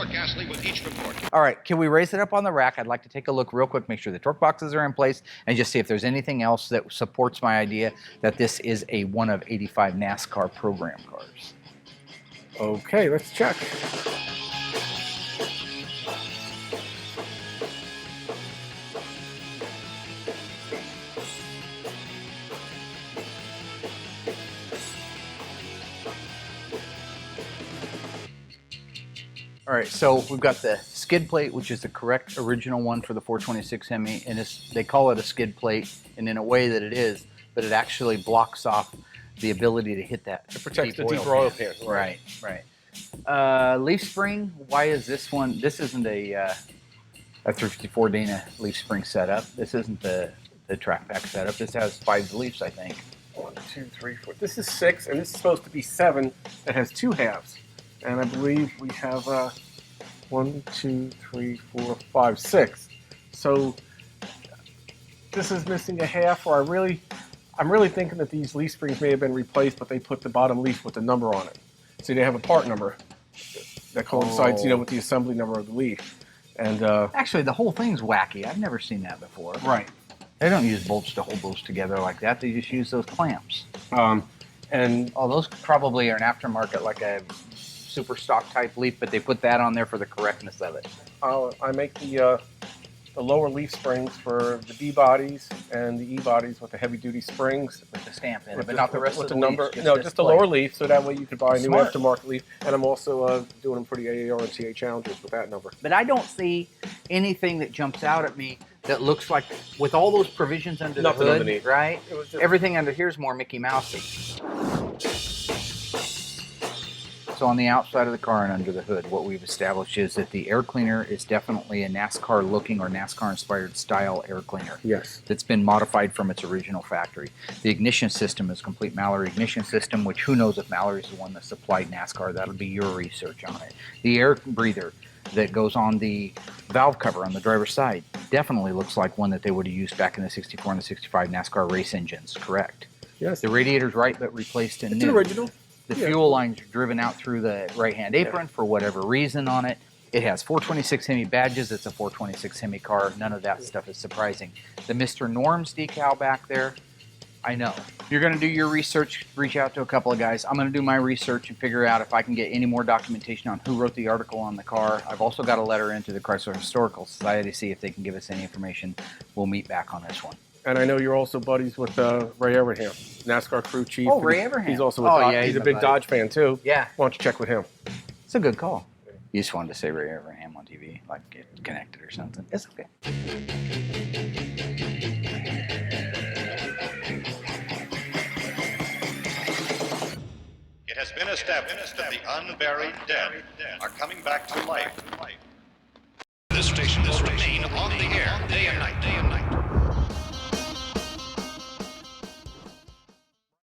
more ghastly with each report. All right, can we raise it up on the rack? I'd like to take a look real quick, make sure the torque boxes are in place, and just see if there's anything else that supports my idea that this is a one of 85 NASCAR program cars. Okay, let's check. All right, so we've got the skid plate, which is the correct original one for the 426 Hemi, and they call it a skid plate, and in a way that it is, but it actually blocks off the ability to hit that. It protects the deeper oil pan. Right, right. Leaf spring, why is this one? This isn't a 354 Dana leaf spring setup. This isn't the track pack setup. This has 5 leafs, I think. 1, 2, 3, 4. This is 6, and this is supposed to be 7 that has 2 halves. And I believe we have 1, 2, 3, 4, 5, 6. So this is missing a half, or I'm really thinking that these leaf springs may have been replaced, but they put the bottom leaf with the number on it. So they have a part number that coincides, with the assembly number of the leaf. And actually, the whole thing's wacky. I've never seen that before. Right. They don't use bolts to hold those together like that. They just use those clamps. And those probably are an aftermarket, like a super stock type leaf, but they put that on there for the correctness of it. I make the lower leaf springs for the B bodies and the E bodies with the heavy duty springs. With the stamp in it, but not the rest of the number. leaves, No, just the lower leaf, so that way you could buy a new Smart. aftermarket leaf. And I'm also doing them for the AAR and TA challenges with that number. But I don't see anything that jumps out at me that looks like, with all those provisions under Nothing the hood, underneath. right? It was just, Everything under here is more Mickey Mousey. So on the outside of the car and under the hood, what we've established is that the air cleaner is definitely a NASCAR-looking or NASCAR-inspired style air cleaner. yes. That's been modified from its original factory. The ignition system is a complete Mallory ignition system, which who knows if Mallory's the one that supplied NASCAR. That'll be your research on it. The air breather that goes on the valve cover on the driver's side definitely looks like one that they would have used back in the 64 and the 65 NASCAR race engines, correct? Yes. The radiator's right, but replaced in It's new. an original. The Yeah. fuel lines are driven out through the right-hand apron for whatever reason on it. It has 426 Hemi badges. It's a 426 Hemi car. None of that stuff is surprising. The Mr. Norms decal back there, I know. You're going to do your research, reach out to a couple of guys. I'm going to do my research and figure out if I can get any more documentation on who wrote the article on the car. I've also got a letter into the Chrysler Historical Society to see if they can give us any information. We'll meet back on this one. And I know you're also buddies with Ray Evernham, NASCAR crew chief. Oh, Ray Evernham. He's also he's a big buddy. Dodge fan too. Yeah. Why don't you check with him? It's a good call. You just wanted to say Ray Evernham on TV, like get connected or something. It's okay. It has been established that the unburied dead are coming back to life. This station will remain on the air